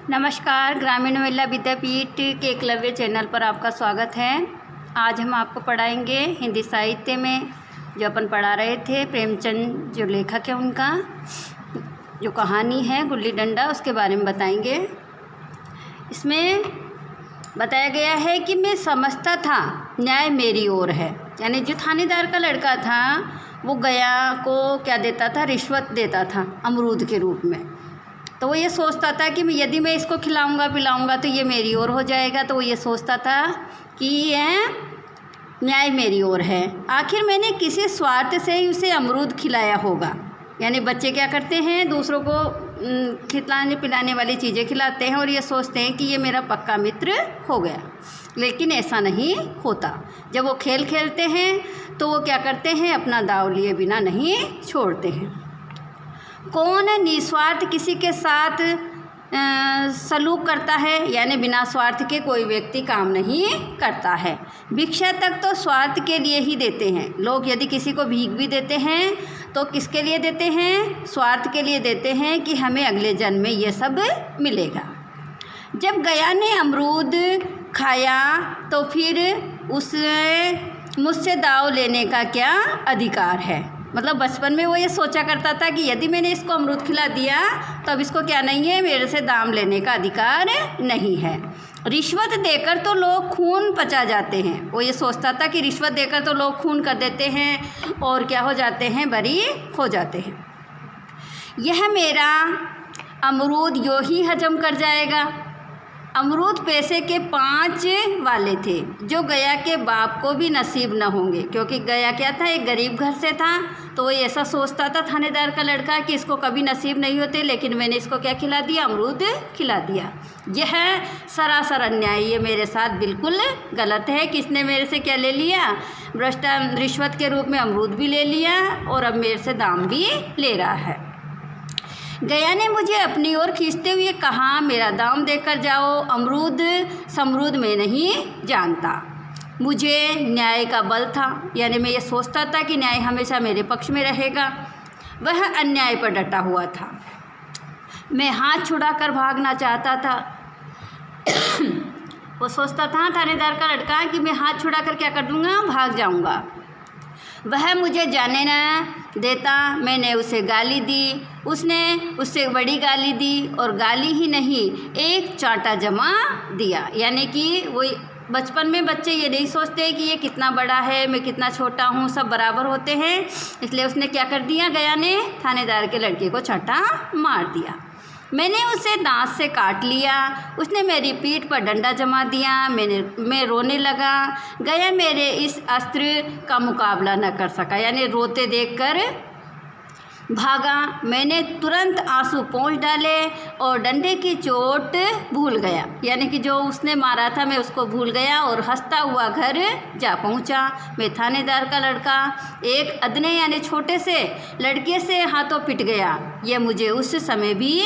नमस्कार, ग्रामीण महिला विद्यापीठ के एकलव्य चैनल पर आपका स्वागत है। आज हम आपको पढ़ाएंगे हिंदी साहित्य में जो अपन पढ़ा रहे थे, प्रेमचंद जो लेखक है उनका जो कहानी है गुल्ली डंडा, उसके बारे में बताएंगे। इसमें बताया गया है कि मैं समझता था न्याय मेरी ओर है, यानी जो थानेदार का लड़का था वो गया को क्या देता था, रिश्वत देता था अमरूद के रूप में। तो वो ये सोचता था कि यदि मैं इसको खिलाऊंगा पिलाऊंगा तो ये मेरी ओर हो जाएगा। तो वो ये सोचता था कि ये न्याय मेरी ओर है। आखिर मैंने किसी स्वार्थ से ही उसे अमरूद खिलाया होगा। यानी बच्चे क्या करते हैं, दूसरों को खिलाने पिलाने वाली चीज़ें खिलाते हैं और ये सोचते हैं कि ये मेरा पक्का मित्र हो गया, लेकिन ऐसा नहीं होता। जब वो खेल खेलते हैं तो वो क्या करते हैं, अपना दाव लिए बिना नहीं छोड़ते हैं। कौन निस्वार्थ किसी के साथ सलूक करता है, यानी बिना स्वार्थ के कोई व्यक्ति काम नहीं करता है। भिक्षा तक तो स्वार्थ के लिए ही देते हैं लोग। यदि किसी को भीख भी देते हैं तो किसके लिए देते हैं, स्वार्थ के लिए देते हैं कि हमें अगले जन्म में ये सब मिलेगा। जब गया ने अमरूद खाया तो फिर उसने मुझसे दाव लेने का क्या अधिकार है। मतलब बचपन में वो ये सोचा करता था कि यदि मैंने इसको अमरूद खिला दिया तो अब इसको क्या नहीं है, मेरे से दाम लेने का अधिकार नहीं है। रिश्वत देकर तो लोग खून पचा जाते हैं। वो ये सोचता था कि रिश्वत देकर तो लोग खून कर देते हैं और क्या हो जाते हैं, बरी हो जाते हैं। यह मेरा अमरूद यूँ ही हजम कर जाएगा। अमरूद पैसे के 5 वाले थे जो गया के बाप को भी नसीब न होंगे, क्योंकि गया क्या था, एक गरीब घर से था। तो वो ऐसा सोचता था थानेदार का लड़का कि इसको कभी नसीब नहीं होते, लेकिन मैंने इसको क्या खिला दिया, अमरूद खिला दिया। यह सरासर अन्याय, ये मेरे साथ बिल्कुल गलत है। किसने मेरे से क्या ले लिया, रिश्वत के रूप में अमरूद भी ले लिया और अब मेरे से दाम भी ले रहा है। गया ने मुझे अपनी ओर खींचते हुए कहा, मेरा दाम देकर जाओ, अमरूद समरूद मैं नहीं जानता। मुझे न्याय का बल था, यानी मैं ये सोचता था कि न्याय हमेशा मेरे पक्ष में रहेगा। वह अन्याय पर डटा हुआ था। मैं हाथ छुड़ाकर भागना चाहता था। वो सोचता था थानेदार का लड़का कि मैं हाथ छुड़ाकर क्या कर दूंगा, भाग जाऊंगा। वह मुझे जाने न देता। मैंने उसे गाली दी, उसने उससे बड़ी गाली दी और गाली ही नहीं, एक चांटा जमा दिया। यानी कि वो बचपन में बच्चे ये नहीं सोचते कि ये कितना बड़ा है, मैं कितना छोटा हूँ, सब बराबर होते हैं। इसलिए उसने क्या कर दिया, गया ने थानेदार के लड़के को चांटा मार दिया। मैंने उसे दांत से काट लिया। उसने मेरी पीठ पर डंडा जमा दिया। मैं रोने लगा। गया मेरे इस अस्त्र का मुकाबला न कर सका, यानी रोते देखकर भागा। मैंने तुरंत आंसू पोंछ डाले और डंडे की चोट भूल गया, यानी कि जो उसने मारा था मैं उसको भूल गया और हंसता हुआ घर जा पहुंचा। मैं थानेदार का लड़का एक अदने यानी छोटे से लड़के से हाथों पिट गया। यह मुझे उस समय भी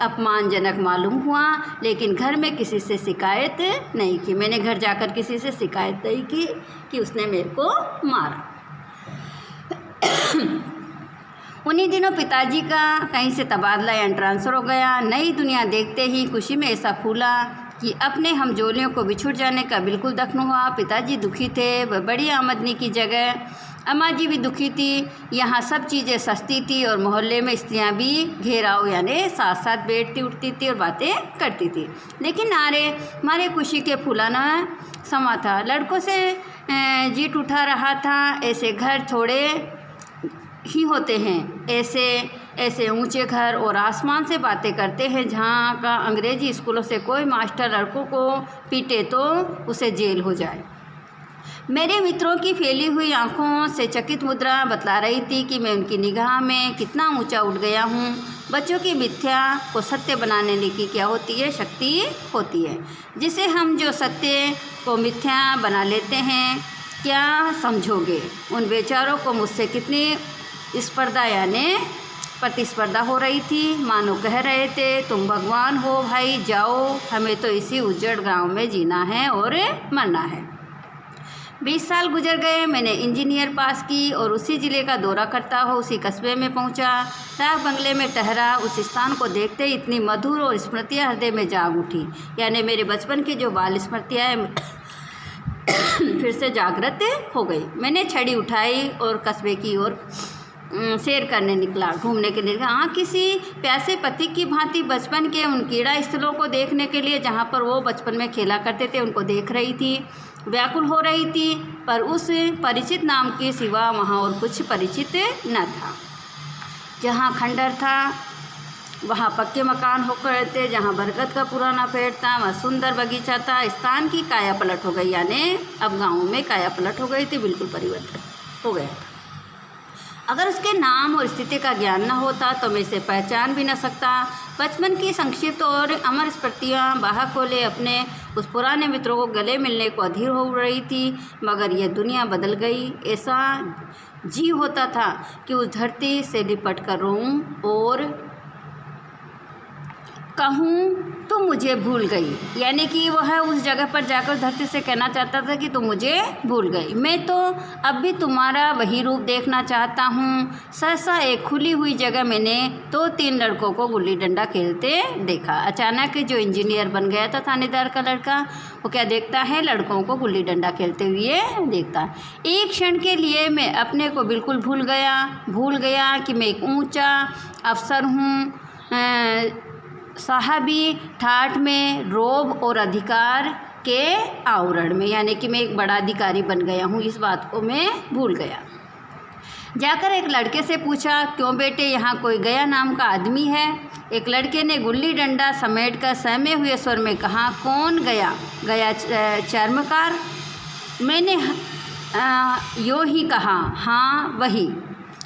अपमानजनक मालूम हुआ, लेकिन घर में किसी से शिकायत नहीं की। मैंने घर जाकर किसी से शिकायत नहीं की कि उसने मेरे को मारा। उन्हीं दिनों पिताजी का कहीं से तबादला या ट्रांसफ़र हो गया। नई दुनिया देखते ही खुशी में ऐसा फूला कि अपने हमजोलियों को बिछुड़ जाने का बिल्कुल दखन हुआ। पिताजी दुखी थे, वह बड़ी आमदनी की जगह। अम्मा जी भी दुखी थी। यहाँ सब चीज़ें सस्ती थी और मोहल्ले में स्त्रियाँ भी घेराव यानी साथ साथ बैठती उठती थी और बातें करती थी। लेकिन हमारे खुशी के फूलाना समा था। लड़कों से जीत उठा रहा था। ऐसे घर थोड़े ही होते हैं, ऐसे ऊंचे घर और आसमान से बातें करते हैं, जहाँ का अंग्रेजी स्कूलों से कोई मास्टर लड़कों को पीटे तो उसे जेल हो जाए। मेरे मित्रों की फैली हुई आंखों से चकित मुद्रा बतला रही थी कि मैं उनकी निगाह में कितना ऊंचा उठ गया हूँ। बच्चों की मिथ्या को सत्य बनाने की क्या होती है, शक्ति होती है, जिसे हम जो सत्य को मिथ्या बना लेते हैं। क्या समझोगे, उन बेचारों को मुझसे कितनी स्पर्धा यानी प्रतिस्पर्धा हो रही थी। मानो कह रहे थे, तुम भगवान हो भाई, जाओ, हमें तो इसी उज्जड़ गांव में जीना है और मरना है। 20 साल गुजर गए, मैंने इंजीनियर पास की और उसी ज़िले का दौरा करता हुआ उसी कस्बे में पहुंचा। डाक बंगले में ठहरा, उस स्थान को देखते ही इतनी मधुर और स्मृतियाँ हृदय में जाग उठी। यानी मेरे बचपन की जो बाल स्मृतियाँ हैं फिर से जागृत हो गई। मैंने छड़ी उठाई और कस्बे की ओर सैर करने निकला, घूमने के लिए। हाँ, किसी प्यासे पथिक की भांति बचपन के उन क्रीड़ा स्थलों को देखने के लिए जहाँ पर वो बचपन में खेला करते थे उनको देख रही थी, व्याकुल हो रही थी। पर उस परिचित नाम के सिवा वहाँ और कुछ परिचित न था। जहाँ खंडर था वहाँ पक्के मकान होकर थे, जहाँ बरगद का पुराना पेड़ था वहाँ सुंदर बगीचा था। स्थान की काया पलट हो गई, यानी अब गाँव में काया पलट हो गई थी, बिल्कुल परिवर्तन हो गया। अगर उसके नाम और स्थिति का ज्ञान न होता तो मैं इसे पहचान भी न सकता। बचपन की संक्षिप्त और अमर स्मृतियाँ बाह खोले अपने उस पुराने मित्रों को गले मिलने को अधीर हो रही थी। मगर यह दुनिया बदल गई। ऐसा जी होता था कि उस धरती से लिपट कर रोऊं और कहूँ तुम मुझे भूल गई। यानी कि वह उस जगह पर जाकर धरती से कहना चाहता था कि तुम मुझे भूल गई। मैं तो अब भी तुम्हारा वही रूप देखना चाहता हूँ। सहसा एक खुली हुई जगह मैंने 2-3 लड़कों को गुल्ली डंडा खेलते देखा। अचानक जो इंजीनियर बन गया था थानेदार का लड़का, वो क्या देखता है, लड़कों को गुल्ली डंडा खेलते हुए देखता। एक क्षण के लिए मैं अपने को बिल्कुल भूल गया कि मैं एक ऊँचा अफसर हूँ, साहबी ठाठ में, रोब और अधिकार के आवरण में। यानी कि मैं एक बड़ा अधिकारी बन गया हूँ, इस बात को मैं भूल गया। जाकर एक लड़के से पूछा, क्यों बेटे, यहाँ कोई गया नाम का आदमी है? एक लड़के ने गुल्ली डंडा समेट कर सहमे हुए स्वर में कहा, कौन गया? गया चर्मकार। मैंने यूँ ही कहा, हाँ वही।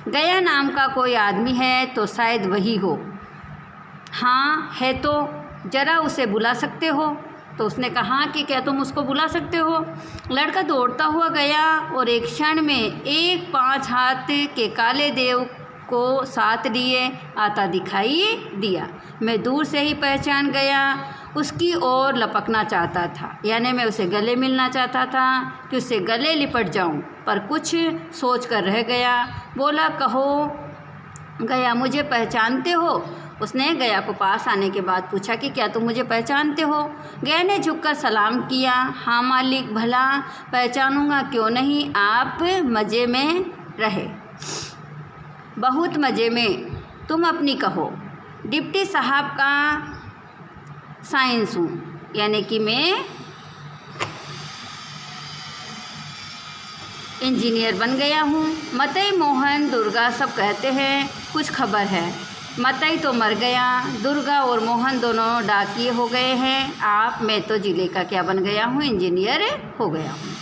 गया नाम का कोई आदमी है तो शायद वही हो। हाँ है तो ज़रा उसे बुला सकते हो? तो उसने कहा कि क्या तुम उसको बुला सकते हो? लड़का दौड़ता हुआ गया और एक क्षण में एक 5 हाथ के काले देव को साथ लिए आता दिखाई दिया। मैं दूर से ही पहचान गया, उसकी ओर लपकना चाहता था। यानी मैं उसे गले मिलना चाहता था कि उससे गले लिपट जाऊं, पर कुछ सोच कर रह गया। बोला, कहो गया, मुझे पहचानते हो? उसने गया को पास आने के बाद पूछा कि क्या तुम मुझे पहचानते हो? गया ने झुककर सलाम किया, हाँ मालिक, भला पहचानूंगा, क्यों नहीं। आप मज़े में रहे? बहुत मज़े में। तुम अपनी कहो। डिप्टी साहब का साइंस हूँ, यानी कि मैं इंजीनियर बन गया हूँ। मतई, मोहन, दुर्गा सब कहते हैं कुछ खबर है। मतई तो मर गया, दुर्गा और मोहन दोनों डाकिए हो गए हैं। मैं तो जिले का क्या बन गया हूँ, इंजीनियर हो गया हूँ।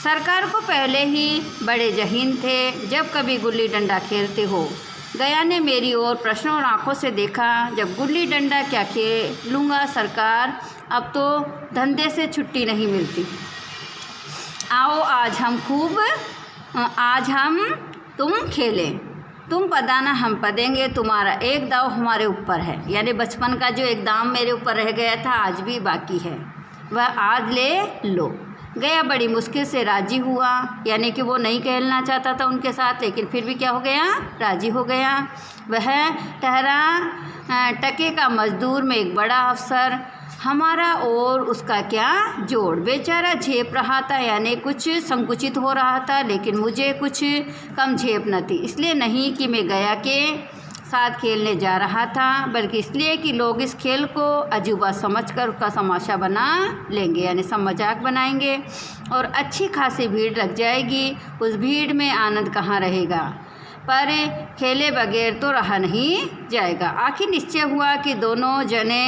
सरकार को पहले ही बड़े जहीन थे जब कभी गुल्ली डंडा खेलते हो। गया ने मेरी ओर प्रश्न और आंखों से देखा। जब गुल्ली डंडा क्या खेलूँगा सरकार, अब तो धंधे से छुट्टी नहीं मिलती। आओ आज हम तुम खेलें। तुम पदाना हम पदेंगे, तुम्हारा एक दाव हमारे ऊपर है। यानी बचपन का जो एक दाम मेरे ऊपर रह गया था आज भी बाकी है, वह आज ले लो। गया बड़ी मुश्किल से राजी हुआ। यानी कि वो नहीं खेलना चाहता था उनके साथ, लेकिन फिर भी क्या हो गया, राजी हो गया। वह ठहरा टके का मजदूर में एक बड़ा अफसर, हमारा और उसका क्या जोड़। बेचारा झेप रहा था, यानी कुछ संकुचित हो रहा था, लेकिन मुझे कुछ कम झेप न थी। इसलिए नहीं कि मैं गया के साथ खेलने जा रहा था, बल्कि इसलिए कि लोग इस खेल को अजूबा समझकर उसका तमाशा बना लेंगे, यानी सब मजाक बनाएंगे और अच्छी खासी भीड़ लग जाएगी। उस भीड़ में आनंद कहाँ रहेगा, पर खेले बगैर तो रहा नहीं जाएगा। आखिर निश्चय हुआ कि दोनों जने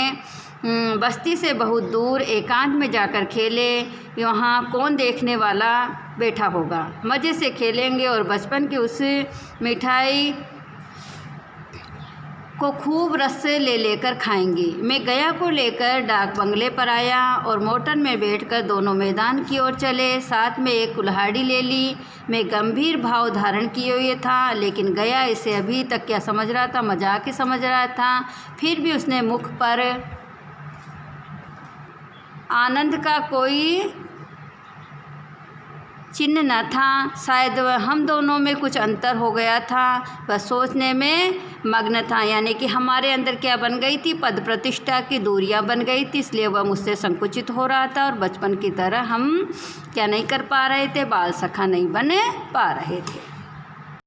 बस्ती से बहुत दूर एकांत में जाकर खेले। वहाँ कौन देखने वाला बैठा होगा। मज़े से खेलेंगे और बचपन की उस मिठाई को खूब रस से लेकर खाएंगे। मैं गया को लेकर डाक बंगले पर आया और मोटर में बैठकर दोनों मैदान की ओर चले। साथ में एक कुल्हाड़ी ले ली। मैं गंभीर भाव धारण किए हुए था, लेकिन गया इसे अभी तक क्या समझ रहा था, मजाक ही समझ रहा था। फिर भी उसने मुख पर आनंद का कोई चिन्ह न था। शायद हम दोनों में कुछ अंतर हो गया था, वह सोचने में मग्न था। यानी कि हमारे अंदर क्या बन गई थी, पद प्रतिष्ठा की दूरियां बन गई थी, इसलिए वह मुझसे संकुचित हो रहा था और बचपन की तरह हम क्या नहीं कर पा रहे थे, बाल सखा नहीं बन पा रहे थे।